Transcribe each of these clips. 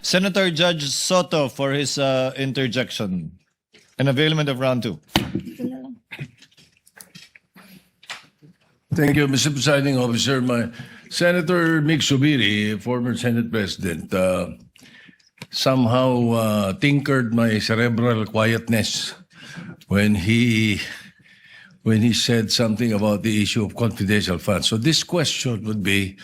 Senator Judge Soto for his interjection and availment of round 2. Thank you, Mr. Presiding Officer. Senator Mig Subiri, former Senate President, somehow tinkered my cerebral quietness when he said something about the issue of confidential funds. So this question would be,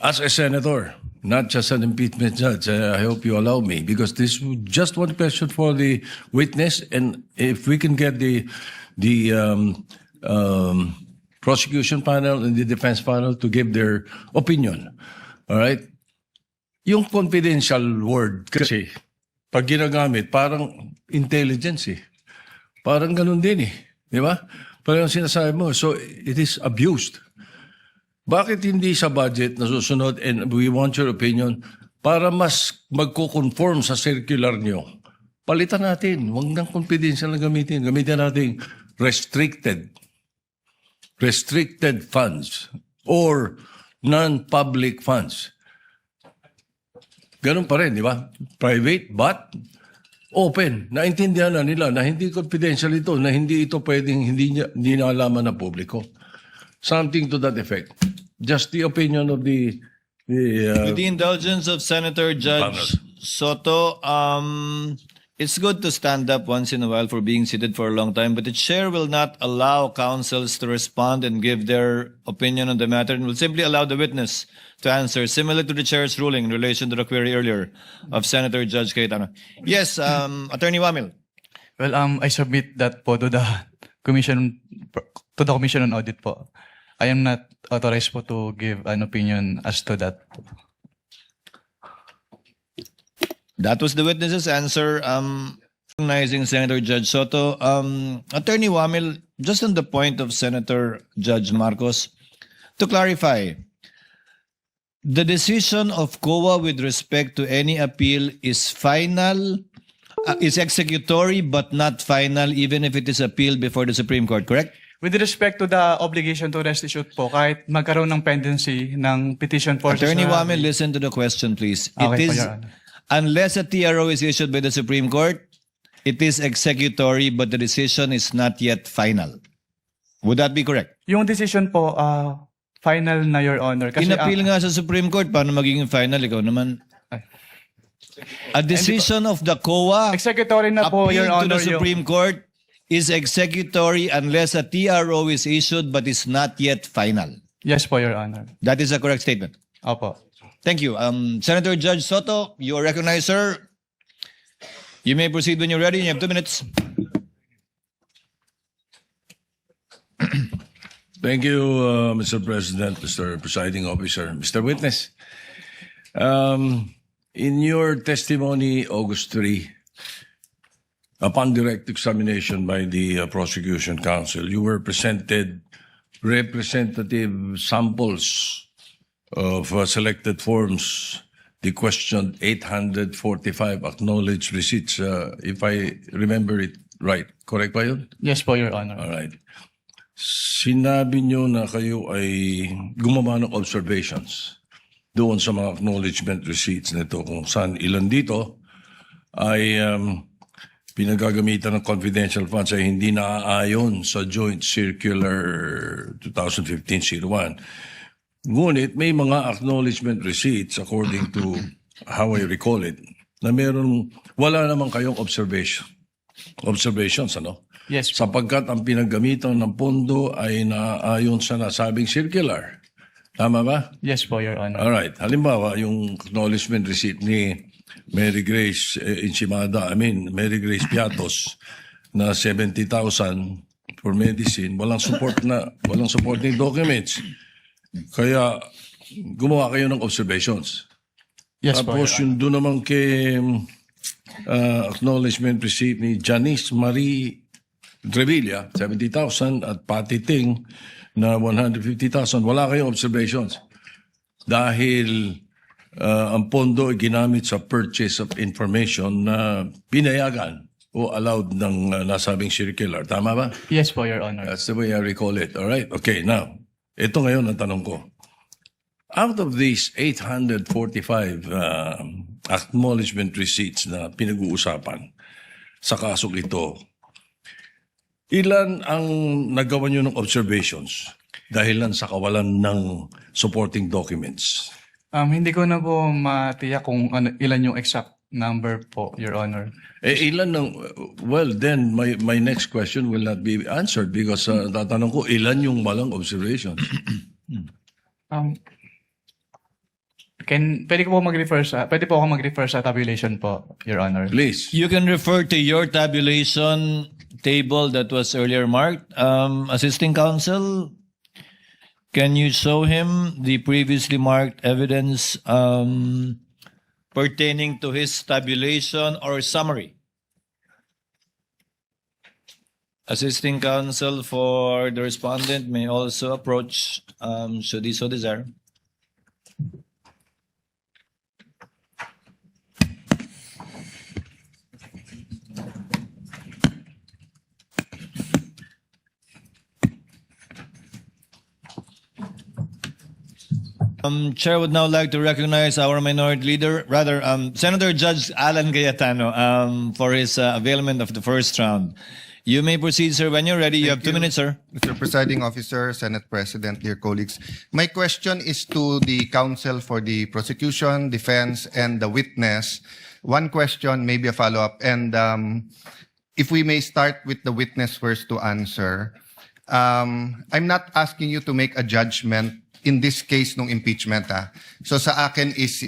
as a senator, not just an impeachment judge, I hope you allow me, because this is just one question for the witness, and if we can get the prosecution panel and the defense panel to give their opinion. All right? Yung confidential word kasi, pag ginagamit, parang intelligence eh. Parang ganun din eh. Di ba? Parang sinasabi mo. So, it is abused. Bakit hindi sa budget na susunod, and we want your opinion, para mas magko-conform sa circular nyo? Palitan natin. Huwag nang confidential na gamitin. Gamitin natin restricted funds or non-public funds. Ganun pa rin, di ba? Private but open. Naintindihan na nila na hindi confidential ito, na hindi ito pwedeng hindi naalaman ng publiko. Something to that effect. Just the opinion of With the indulgence of Senator Judge Soto, it's good to stand up once in a while for being seated for a long time, but the chair will not allow counsels to respond and give their opinion on the matter, and will simply allow the witness to answer, similar to the chair's ruling in relation to the query earlier of Senator Judge Cayetano. Yes, Attorney Wamil. Well, I submit that po to the Commission on Audit po. I am not authorized po to give an opinion as to that. That was the witness's answer. Recognizing Senator Judge Soto. Attorney Wamil, just on the point of Senator Judge Marcos, to clarify, the decision of COA with respect to any appeal is final, is executory but not final, even if it is appealed before the Supreme Court, correct? With respect to the obligation to restitute po, kahit magkaroon ng pendency ng petition for... Attorney Wamil, listen to the question, please. Okay, It is, Your Honor. unless a TRO is issued by the Supreme Court, it is executory, but the decision is not yet final. Would that be correct? Yung decision po, final na, Your Honor. Kasi, Inappeal nga sa Supreme Court, paano magiging final? Ikaw naman. A decision of the COA executory na po, Your appealed to Honor. the Supreme Court is executory unless a TRO is issued but is not yet final. Yes po, Your Honor. That is a correct statement. Opo. Thank you. Senator Judge Soto, you are recognized, sir. You may proceed when you're ready. You have 2 minutes. Thank you, Mr. President, Mr. Presiding Officer, Mr. Witness. In your testimony, August 3, upon direct examination by the prosecution counsel, you were presented representative samples of selected forms, the question 845 acknowledged receipts, if I remember it right. Correct ba yun? Yes po, Your Honor. All right. Sinabi nyo na kayo ay gumawa ng observations doon sa mga acknowledgement receipts nito, kung saan ilan dito ay pinagagamitan ng confidential funds ay hindi naaayon sa Joint Circular 2015-01. Ngunit may mga acknowledgement receipts, according to how I recall it, na wala naman kayong observations, ano? Yes po. Sapagkat ang pinagamitan ng pondo ay naaayon sa nasabing circular. Tama ba? Yes po, Your Honor. Alright. Halimbawa, yung acknowledgement receipt ni Mary Grace Mary Grace Piatos na 70,000 for medicine, walang supporting documents. Kaya gumawa kayo ng observations. Yes po, Tapos Your Honor. yung doon naman kay acknowledgement receipt ni Janice Marie Trevilla, 70,000, at Patty Ting na 150,000, wala kayong observations. Dahil ang pondo ay ginamit sa purchase of information na pinayagan o allowed ng nasabing circular. Tama ba? Yes po, Your Honor. That's the way I recall it. All right. Okay, now, ito ngayon ang tanong ko. Out of these 845 acknowledgement receipts na pinag-uusapan sa kasong ito, ilan ang nagawa nyo ng observations dahilan sa kawalan ng supporting documents? Hindi ko na po matiyak kung ilan yung exact number po, Your Honor. Ilan ng, well, then my next question will not be answered because tatanong ko, ilan yung walang observations? Pwede ko po pwede po ako mag-refer sa tabulation po, Your Honor. Please. You can refer to your tabulation table that was earlier marked. Assisting counsel, can you show him the previously marked evidence pertaining to his tabulation or summary? Assisting counsel for the respondent may also approach, should he so desire. Chair would now like to recognize our minority leader, Senator Judge Alan Cayetano, for his availment of the first round. You may proceed, sir, when you're ready. You have 2 minutes, sir. Mr. Presiding Officer, Senate President, dear colleagues. My question is to the counsel for the prosecution, defense, and the witness. One question, maybe a follow-up. And if we may start with the witness first to answer. I'm not asking you to make a judgment in this case ng impeachment. So sa akin is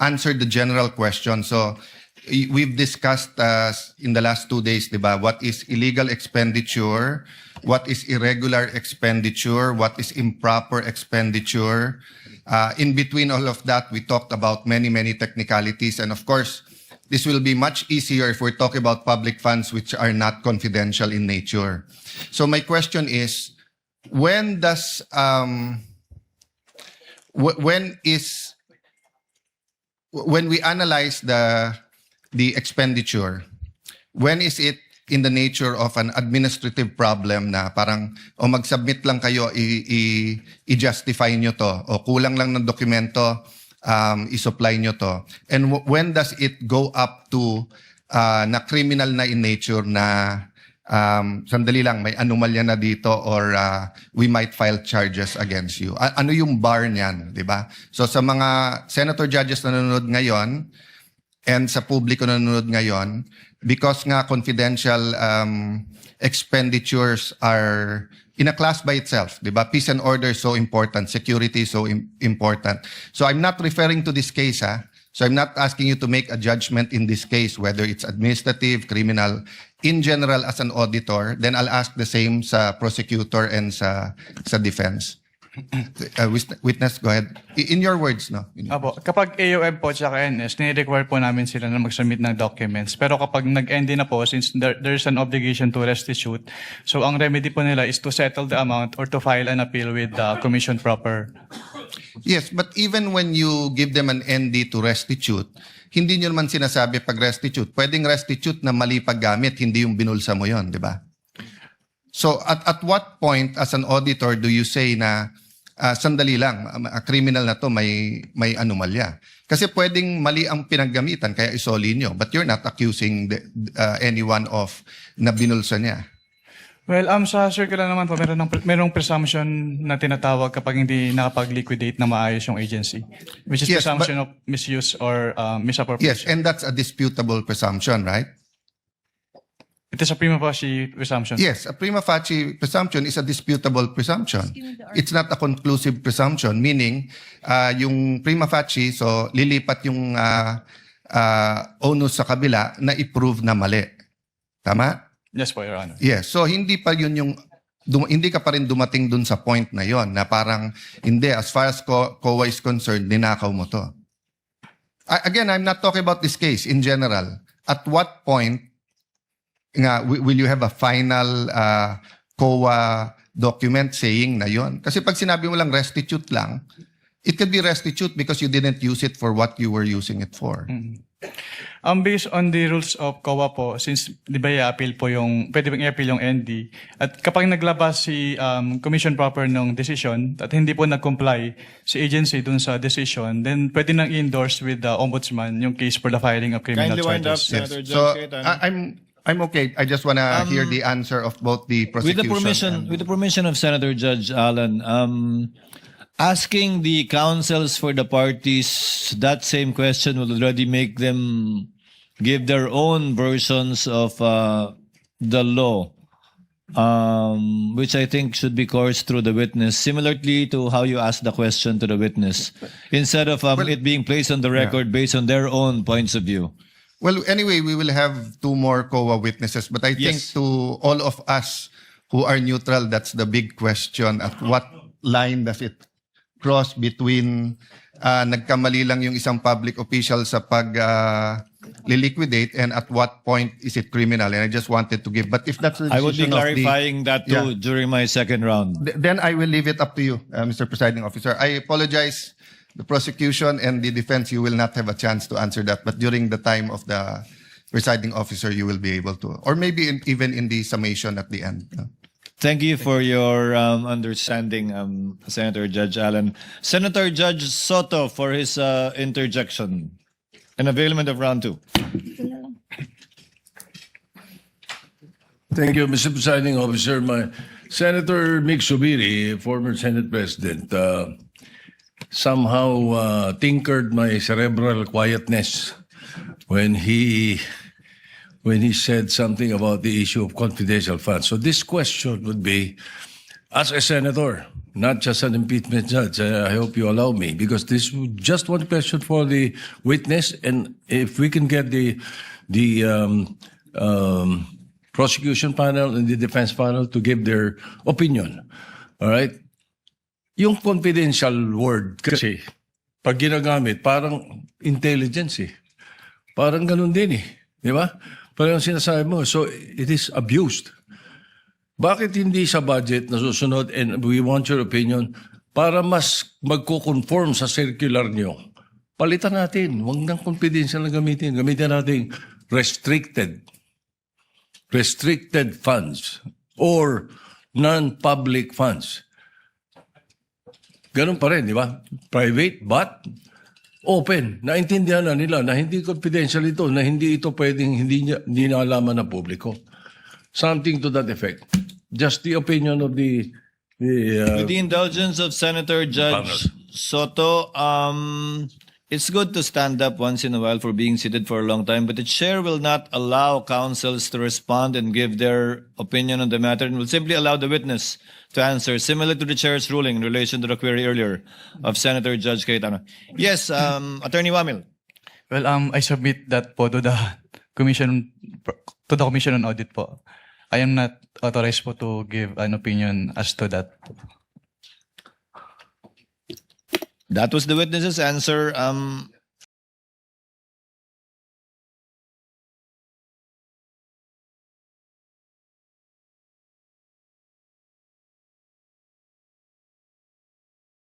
answer the general question. So we've discussed in the last 2 days, diba, what is illegal expenditure, what is irregular expenditure, what is improper expenditure. In between all of that, we talked about many technicalities. And of course, this will be much easier if we're talking about public funds which are not confidential in nature. So my question is, when we analyze the expenditure, when is it in the nature of an administrative problem na parang mag-submit lang kayo, i-justify nyo to, o kulang lang ng dokumento, i-supply nyo to, and when does it go up to na criminal na in nature na sandali lang, may anomalya na dito or we might file charges against you. Ano yung bar niyan, di ba? So sa mga senator judges na nanonood ngayon and sa publiko na nanonood ngayon, because nga confidential expenditures are in a class by itself, di ba? Peace and order is so important, security is so important. So I'm not referring to this case, So I'm not asking you to make a judgment in this case, whether it's administrative, criminal. In general, as an auditor, then I'll ask the same sa prosecutor and sa defense. Witness, go ahead. In your words, no? Apo, kapag AOM po at NS, nire-require po namin sila na mag-submit ng documents. Pero kapag nag-end na po, since there's an obligation to restitute, so ang remedy po nila is to settle the amount or to file an appeal with the commission proper. Yes, but even when you give them an ND to restitute, hindi nyo naman sinasabi pag restitute. Pwedeng restitute na mali paggamit, hindi yung binulsa mo yon, di ba? So at what point as an auditor do you say na sandali lang, criminal na to, may anomalya? Kasi pwedeng mali ang pinaggamitan, kaya isoli nyo. But you're not accusing anyone of na binulsa niya. Well, sa circular naman po, merong presumption na tinatawag kapag hindi nakapag-liquidate na maayos yung agency. Which is Yes, presumption of misuse or Yes, misappropriation. and that's a disputable presumption, right? It is a prima facie presumption. Yes, a prima facie presumption is a disputable presumption. It's not a conclusive presumption, meaning yung prima facie, so lilipat yung onus sa kabila na i-prove na mali. Tama? Yes po, Your Honor. Yes, so hindi pa yun yung hindi ka pa rin dumating dun sa point na yon na parang hindi, as far as COA is concerned, ninakaw mo to. Again, I'm not talking about this case in general. At what point nga will you have a final COA document saying na yon? Kasi pag sinabi mo lang restitute lang, it could be restitute because you didn't use it for what you were using it for. Based on the rules of COA po, since di ba i-appeal po pwede bang i-appeal yung ND, at kapag naglabas si Commission proper ng decision at hindi po nag-comply si agency dun sa decision, then pwede nang i-endorse with the Ombudsman yung case for the filing of criminal Kindly wind up, charges. Senator Judge So Cayetano. I'm okay. I just want to hear the answer of both the With prosecution. the permission of Senator Judge Allen, asking the counsels for the parties that same question will already make them give their own versions of the law, which I think should be coursed through the witness, similarly to how you ask the question to the witness, instead of it being placed on the record based on their own points of view. Well, anyway, we will have 2 more COA witnesses, but I think Yes. to all of us who are neutral, that's the big question. At what line does it cross between nagkamali lang yung isang public official sa liquidate, and at what point is it criminal? And I just wanted to give, but if that's the I would be decision of the- clarifying that too during my second round. Then I will leave it up to you, Mr. Presiding Officer. I apologize. The prosecution and the defense, you will not have a chance to answer that. But during the time of the presiding officer, you will be able to. Or maybe even in the summation at the end. Thank you for your understanding, Senator Judge Allen. Senator Judge Soto for his interjection and availment of round 2. Thank you, Mr. Presiding Officer. Senator Mick Subiri, former Senate President, somehow tinkered my cerebral quietness when he said something about the issue of confidential funds. So this question would be, as a senator, not just an impeachment judge, I hope you allow me, because this is just one question for the witness, and if we can get the prosecution panel and the defense panel to give their opinion. All right? Yung confidential word kasi, pag ginagamit, parang intelligence eh. Parang ganun din eh. Di ba? Parang sinasabi mo. So, it is abused. Bakit hindi sa budget na susunod, and we want your opinion, para mas magko-conform sa circular nyo? Palitan natin. Huwag nang confidential na gamitin. Gamitin natin restricted funds or non-public funds. Ganun pa rin, di ba? Private but open. Naintindihan na nila na hindi confidential ito, na hindi ito pwedeng hindi naalaman ng publiko. Something to that effect. Just the opinion of the With the indulgence of Senator Judge Soto, it's good to stand up once in a while for being seated for a long time, but the chair will not allow counsels to respond and give their opinion on the matter, and will simply allow the witness to answer, similar to the chair's ruling in relation to the query earlier of Senator Judge Cayetano. Yes, Attorney Wamil. Well, I submit that po to the Commission on Audit po. I am not authorized po to give an opinion as to that. That was the witness's answer.